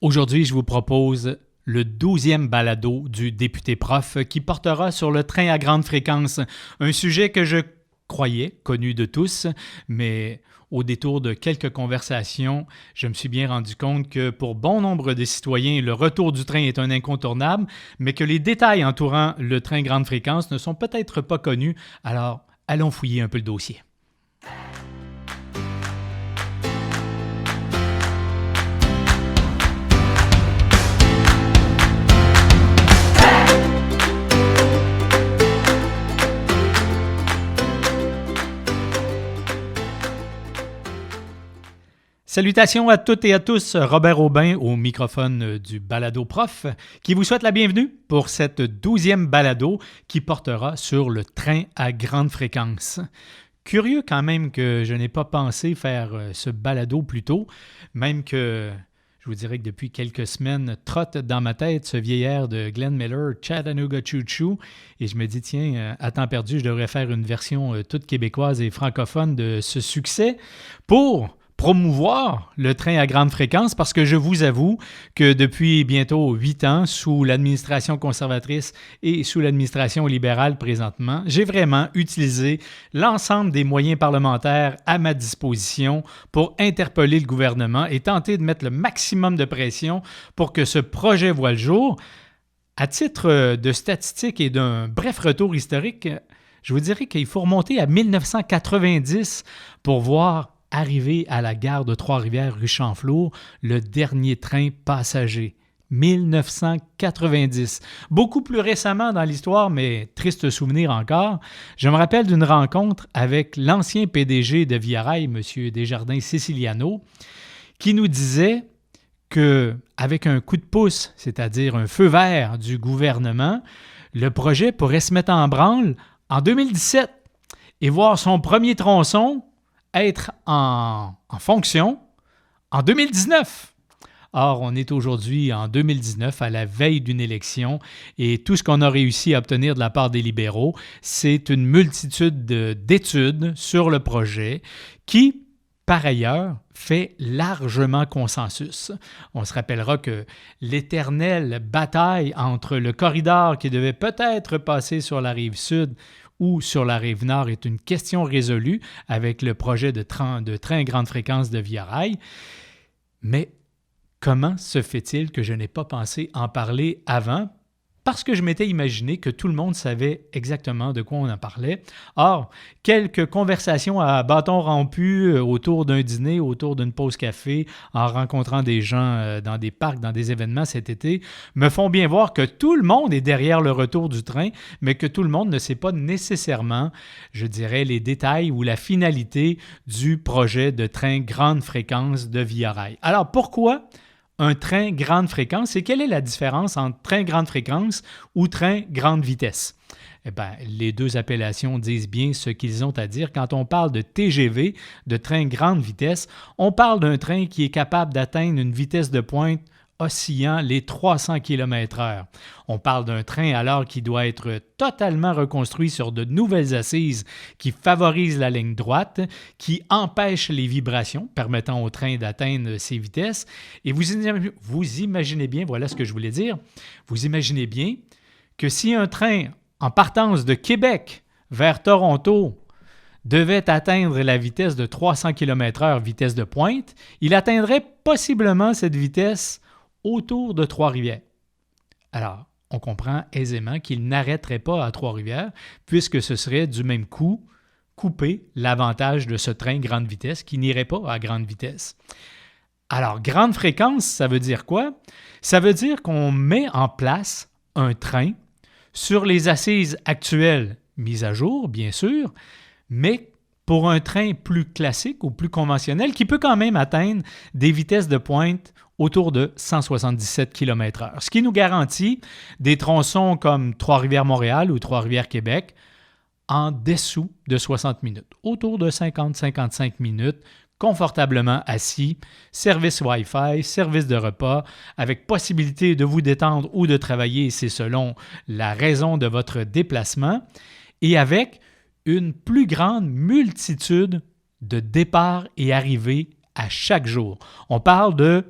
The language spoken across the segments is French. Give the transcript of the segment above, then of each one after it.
Aujourd'hui, je vous propose le 12e balado du député prof qui portera sur le train à grande fréquence, un sujet que je croyais connu de tous, mais au détour de quelques conversations, je me suis bien rendu compte que pour bon nombre de citoyens, le retour du train est un incontournable, mais que les détails entourant le train grande fréquence ne sont peut-être pas connus, alors allons fouiller un peu le dossier. Salutations à toutes et à tous, Robert Aubin au microphone du Balado Prof qui vous souhaite la bienvenue pour cette 12e balado qui portera sur le train à grande fréquence. Curieux quand même que je n'ai pas pensé faire ce balado plus tôt, même que je vous dirais que depuis quelques semaines trotte dans ma tête ce vieil air de Glenn Miller, Chattanooga Choo Choo, et je me dis tiens, à temps perdu, je devrais faire une version toute québécoise et francophone de ce succès pour promouvoir le train à grande fréquence parce que je vous avoue que depuis bientôt 8 ans, sous l'administration conservatrice et sous l'administration libérale présentement, j'ai vraiment utilisé l'ensemble des moyens parlementaires à ma disposition pour interpeller le gouvernement et tenter de mettre le maximum de pression pour que ce projet voie le jour. À titre de statistique et d'un bref retour historique, je vous dirais qu'il faut remonter à 1990 pour voir arrivé à la gare de Trois-Rivières rue Chamflour, le dernier train passager. 1990. Beaucoup plus récemment dans l'histoire, mais triste souvenir encore, je me rappelle d'une rencontre avec l'ancien PDG de Via Rail, M. Desjardins Siciliano, qui nous disait qu'avec un coup de pouce, c'est-à-dire un feu vert du gouvernement, le projet pourrait se mettre en branle en 2017 et voir son premier tronçon être en fonction en 2019. Or, on est aujourd'hui en 2019, à la veille d'une élection, et tout ce qu'on a réussi à obtenir de la part des libéraux, c'est une multitude d'études sur le projet qui, par ailleurs, fait largement consensus. On se rappellera que l'éternelle bataille entre le corridor qui devait peut-être passer sur la rive sud ou sur la rive nord est une question résolue avec le projet de train grande fréquence de Via Rail. Mais comment se fait-il que je n'ai pas pensé en parler avant? Parce que je m'étais imaginé que tout le monde savait exactement de quoi on en parlait. Or, quelques conversations à bâton rompu autour d'un dîner, autour d'une pause café, en rencontrant des gens dans des parcs, dans des événements cet été, me font bien voir que tout le monde est derrière le retour du train, mais que tout le monde ne sait pas nécessairement, je dirais, les détails ou la finalité du projet de train grande fréquence de Via Rail. Alors, pourquoi un train grande fréquence et quelle est la différence entre train grande fréquence ou train grande vitesse? Eh bien, les deux appellations disent bien ce qu'ils ont à dire. Quand on parle de TGV, de train grande vitesse, on parle d'un train qui est capable d'atteindre une vitesse de pointe oscillant les 300 km/h. On parle d'un train alors qui doit être totalement reconstruit sur de nouvelles assises qui favorisent la ligne droite, qui empêchent les vibrations, permettant au train d'atteindre ses vitesses. Et vous imaginez bien, voilà ce que je voulais dire, vous imaginez bien que si un train en partance de Québec vers Toronto devait atteindre la vitesse de 300 km/h, vitesse de pointe, il atteindrait possiblement cette vitesse autour de Trois-Rivières. Alors, on comprend aisément qu'il n'arrêterait pas à Trois-Rivières puisque ce serait du même coup couper l'avantage de ce train grande vitesse qui n'irait pas à grande vitesse. Alors, grande fréquence, ça veut dire quoi? Ça veut dire qu'on met en place un train sur les assises actuelles mises à jour, bien sûr, mais pour un train plus classique ou plus conventionnel qui peut quand même atteindre des vitesses de pointe autour de 177 km/h, ce qui nous garantit des tronçons comme Trois-Rivières-Montréal ou Trois-Rivières-Québec en dessous de 60 minutes, autour de 50-55 minutes, confortablement assis, service Wi-Fi, service de repas, avec possibilité de vous détendre ou de travailler, c'est selon la raison de votre déplacement, et avec une plus grande multitude de départs et arrivées à chaque jour. On parle de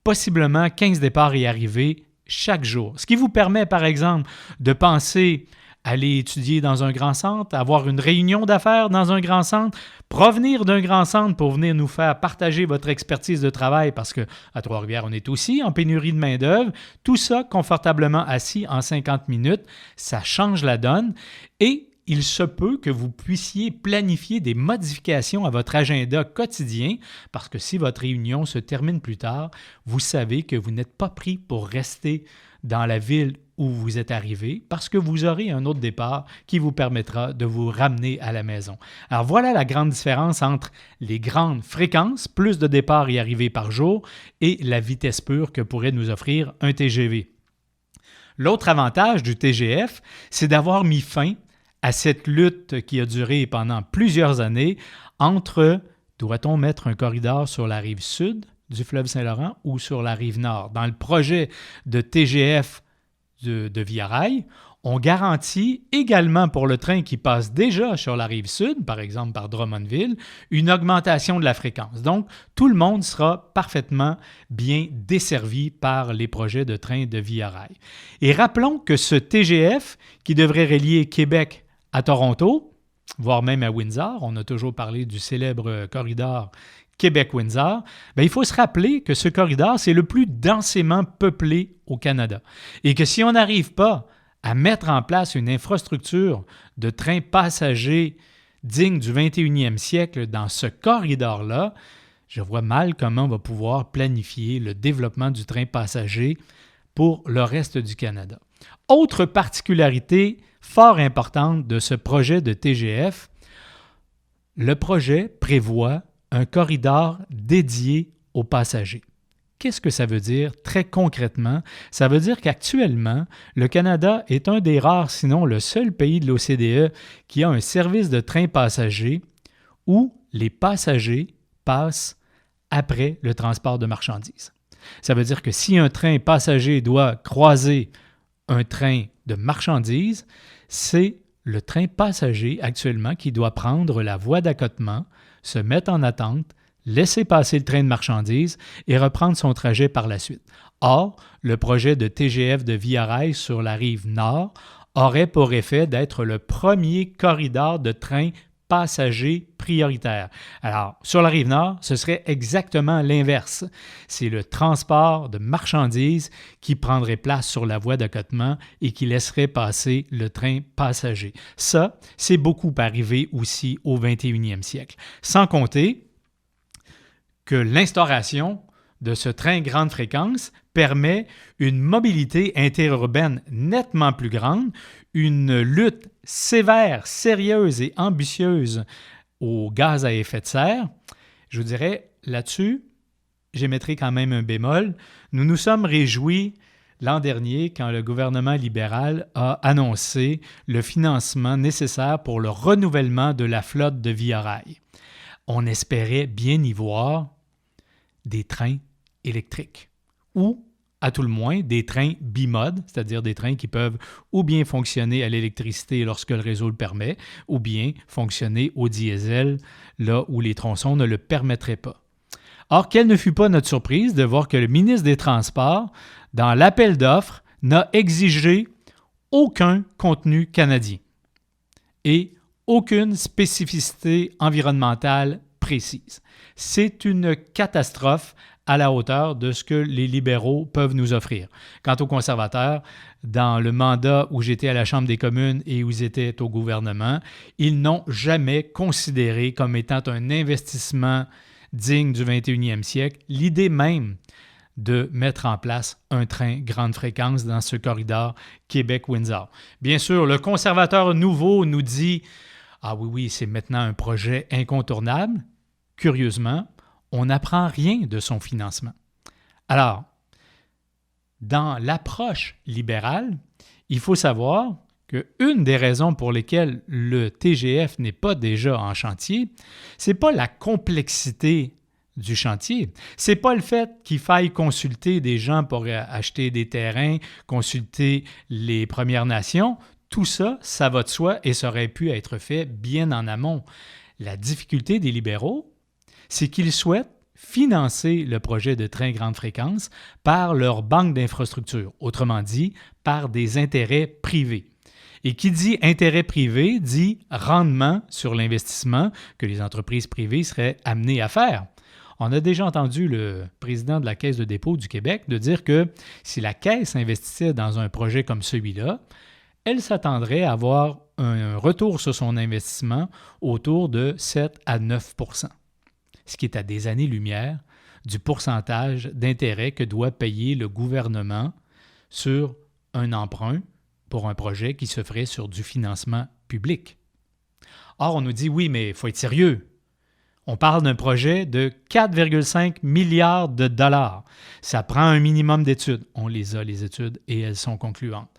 possiblement 15 départs et arrivées chaque jour. Ce qui vous permet, par exemple, de penser aller étudier dans un grand centre, avoir une réunion d'affaires dans un grand centre, provenir d'un grand centre pour venir nous faire partager votre expertise de travail parce qu'à Trois-Rivières, on est aussi en pénurie de main-d'œuvre. Tout ça confortablement assis en 50 minutes, ça change la donne et il se peut que vous puissiez planifier des modifications à votre agenda quotidien parce que si votre réunion se termine plus tard, vous savez que vous n'êtes pas pris pour rester dans la ville où vous êtes arrivé parce que vous aurez un autre départ qui vous permettra de vous ramener à la maison. Alors voilà la grande différence entre les grandes fréquences, plus de départs et arrivées par jour, et la vitesse pure que pourrait nous offrir un TGV. L'autre avantage du TGF, c'est d'avoir mis fin à cette lutte qui a duré pendant plusieurs années entre doit-on mettre un corridor sur la rive sud du fleuve Saint-Laurent ou sur la rive nord. Dans le projet de TGF de Via Rail, on garantit également pour le train qui passe déjà sur la rive sud, par exemple par Drummondville, une augmentation de la fréquence. Donc, tout le monde sera parfaitement bien desservi par les projets de train de Via Rail. Et rappelons que ce TGF, qui devrait relier Québec à Toronto, voire même à Windsor, on a toujours parlé du célèbre corridor Québec-Windsor, il faut se rappeler que ce corridor, c'est le plus densément peuplé au Canada. Et que si on n'arrive pas à mettre en place une infrastructure de trains passagers digne du 21e siècle dans ce corridor-là, je vois mal comment on va pouvoir planifier le développement du train passager pour le reste du Canada. Autre particularité fort importante de ce projet de TGF, le projet prévoit un corridor dédié aux passagers. Qu'est-ce que ça veut dire très concrètement? Ça veut dire qu'actuellement, le Canada est un des rares, sinon le seul pays de l'OCDE qui a un service de train passager où les passagers passent après le transport de marchandises. Ça veut dire que si un train passager doit croiser un train de marchandises, c'est le train passager actuellement qui doit prendre la voie d'accotement, se mettre en attente, laisser passer le train de marchandises et reprendre son trajet par la suite. Or, le projet de TGF de Via Rail sur la rive nord aurait pour effet d'être le premier corridor de train passagers prioritaire. Alors, sur la rive nord, ce serait exactement l'inverse. C'est le transport de marchandises qui prendrait place sur la voie d'accotement et qui laisserait passer le train passager. Ça, c'est beaucoup arrivé aussi au 21e siècle. Sans compter que l'instauration de ce train grande fréquence permet une mobilité interurbaine nettement plus grande, une lutte sévère, sérieuse et ambitieuse aux gaz à effet de serre. Je vous dirais, là-dessus, j'émettrai quand même un bémol. Nous nous sommes réjouis l'an dernier quand le gouvernement libéral a annoncé le financement nécessaire pour le renouvellement de la flotte de Via Rail. On espérait bien y voir des trains électriques ou, à tout le moins, des trains bimodes, c'est-à-dire des trains qui peuvent ou bien fonctionner à l'électricité lorsque le réseau le permet, ou bien fonctionner au diesel là où les tronçons ne le permettraient pas. Or, quelle ne fut pas notre surprise de voir que le ministre des Transports, dans l'appel d'offres, n'a exigé aucun contenu canadien et aucune spécificité environnementale précise. C'est une catastrophe à la hauteur de ce que les libéraux peuvent nous offrir. Quant aux conservateurs, dans le mandat où j'étais à la Chambre des communes et où ils étaient au gouvernement, ils n'ont jamais considéré comme étant un investissement digne du 21e siècle l'idée même de mettre en place un train grande fréquence dans ce corridor Québec-Windsor. Bien sûr, le conservateur nouveau nous dit « Ah oui, c'est maintenant un projet incontournable ». Curieusement, on n'apprend rien de son financement. Alors, dans l'approche libérale, il faut savoir qu'une des raisons pour lesquelles le TGF n'est pas déjà en chantier, ce n'est pas la complexité du chantier. Ce n'est pas le fait qu'il faille consulter des gens pour acheter des terrains, consulter les Premières Nations. Tout ça, ça va de soi et ça aurait pu être fait bien en amont. La difficulté des libéraux, c'est qu'ils souhaitent financer le projet de train grande fréquence par leur banque d'infrastructure, autrement dit, par des intérêts privés. Et qui dit intérêt privé dit rendement sur l'investissement que les entreprises privées seraient amenées à faire. On a déjà entendu le président de la Caisse de dépôt du Québec de dire que si la Caisse investissait dans un projet comme celui-là, elle s'attendrait à avoir un retour sur son investissement autour de 7 à 9 %, ce qui est à des années-lumière du pourcentage d'intérêt que doit payer le gouvernement sur un emprunt pour un projet qui se ferait sur du financement public. Or, on nous dit, oui, mais il faut être sérieux. On parle d'un projet de 4,5 milliards de dollars. Ça prend un minimum d'études. On les a, les études, et elles sont concluantes.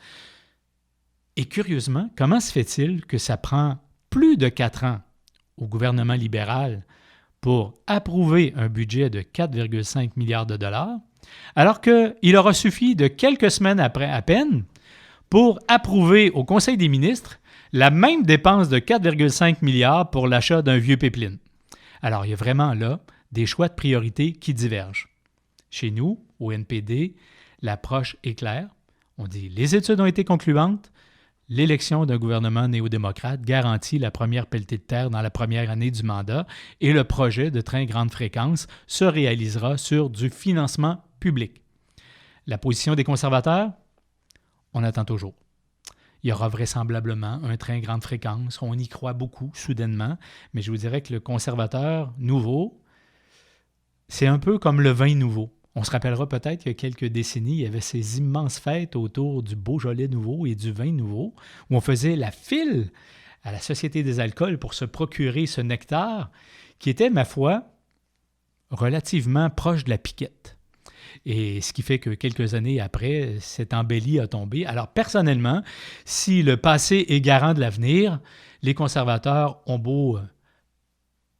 Et curieusement, comment se fait-il que ça prend plus de 4 ans au gouvernement libéral pour approuver un budget de 4,5 milliards de dollars, alors qu'il aura suffi de quelques semaines après à peine pour approuver au Conseil des ministres la même dépense de 4,5 milliards pour l'achat d'un vieux pipeline. Alors, il y a vraiment là des choix de priorité qui divergent. Chez nous, au NPD, l'approche est claire. On dit les études ont été concluantes, l'élection d'un gouvernement néo-démocrate garantit la première pelletée de terre dans la première année du mandat et le projet de train grande fréquence se réalisera sur du financement public. La position des conservateurs? On attend toujours. Il y aura vraisemblablement un train grande fréquence. On y croit beaucoup, soudainement. Mais je vous dirais que le conservateur nouveau, c'est un peu comme le vin nouveau. On se rappellera peut-être qu'il y a quelques décennies, il y avait ces immenses fêtes autour du Beaujolais nouveau et du vin nouveau, où on faisait la file à la Société des alcools pour se procurer ce nectar, qui était, ma foi, relativement proche de la piquette. Et ce qui fait que quelques années après, cette embellie a tombé. Alors personnellement, si le passé est garant de l'avenir, les conservateurs ont beau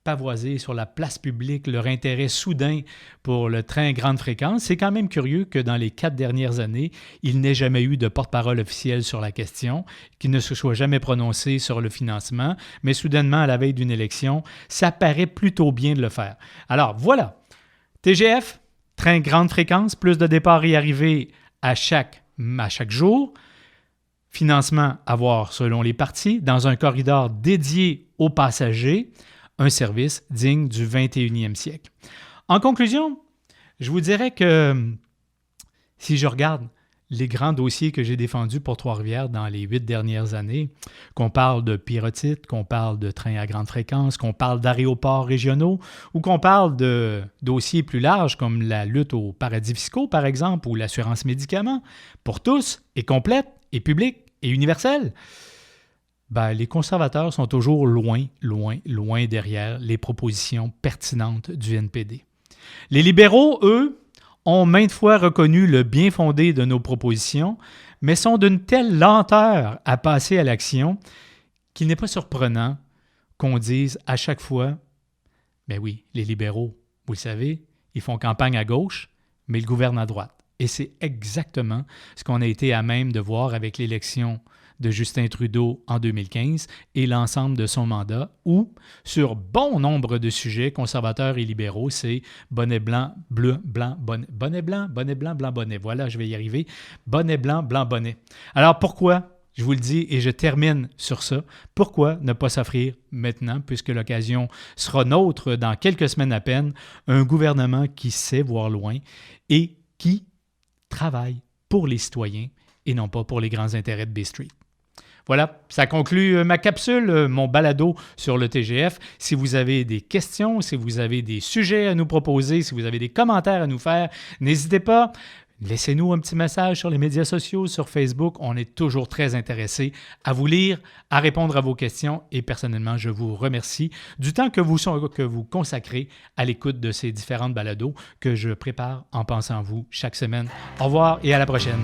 pavoiser sur la place publique leur intérêt soudain pour le train grande fréquence, c'est quand même curieux que dans les 4 dernières années, il n'ait jamais eu de porte-parole officiel sur la question, qu'il ne se soit jamais prononcé sur le financement, mais soudainement, à la veille d'une élection, ça paraît plutôt bien de le faire. Alors voilà, TGF, train grande fréquence, plus de départs et arrivées à chaque jour. Financement à voir selon les parties, dans un corridor dédié aux passagers, un service digne du 21e siècle. En conclusion, je vous dirais que si je regarde les grands dossiers que j'ai défendus pour Trois-Rivières dans les 8 dernières années, qu'on parle de pyrotite, qu'on parle de trains à grande fréquence, qu'on parle d'aéroports régionaux ou qu'on parle de dossiers plus larges comme la lutte aux paradis fiscaux, par exemple, ou l'assurance médicaments, pour tous, et complète, et publique, et universelle, les conservateurs sont toujours loin derrière les propositions pertinentes du NPD. Les libéraux, eux, ont maintes fois reconnu le bien fondé de nos propositions, mais sont d'une telle lenteur à passer à l'action qu'il n'est pas surprenant qu'on dise à chaque fois « Ben oui, les libéraux, vous le savez, ils font campagne à gauche, mais ils gouvernent à droite. » Et c'est exactement ce qu'on a été à même de voir avec l'élection de Justin Trudeau en 2015 et l'ensemble de son mandat, où, sur bon nombre de sujets conservateurs et libéraux, c'est bonnet blanc, bleu, blanc, bonnet, bonnet, blanc, bonnet. Voilà, je vais y arriver. Bonnet blanc, blanc, bonnet. Alors pourquoi, je vous le dis et je termine sur ça, pourquoi ne pas s'offrir maintenant, puisque l'occasion sera nôtre dans quelques semaines à peine, un gouvernement qui sait voir loin et qui travaille pour les citoyens et non pas pour les grands intérêts de Bay Street. Voilà, ça conclut ma capsule, mon balado sur le TGF. Si vous avez des questions, si vous avez des sujets à nous proposer, si vous avez des commentaires à nous faire, n'hésitez pas. Laissez-nous un petit message sur les médias sociaux, sur Facebook. On est toujours très intéressés à vous lire, à répondre à vos questions. Et personnellement, je vous remercie du temps que vous consacrez à l'écoute de ces différentes balados que je prépare en pensant à vous chaque semaine. Au revoir et à la prochaine.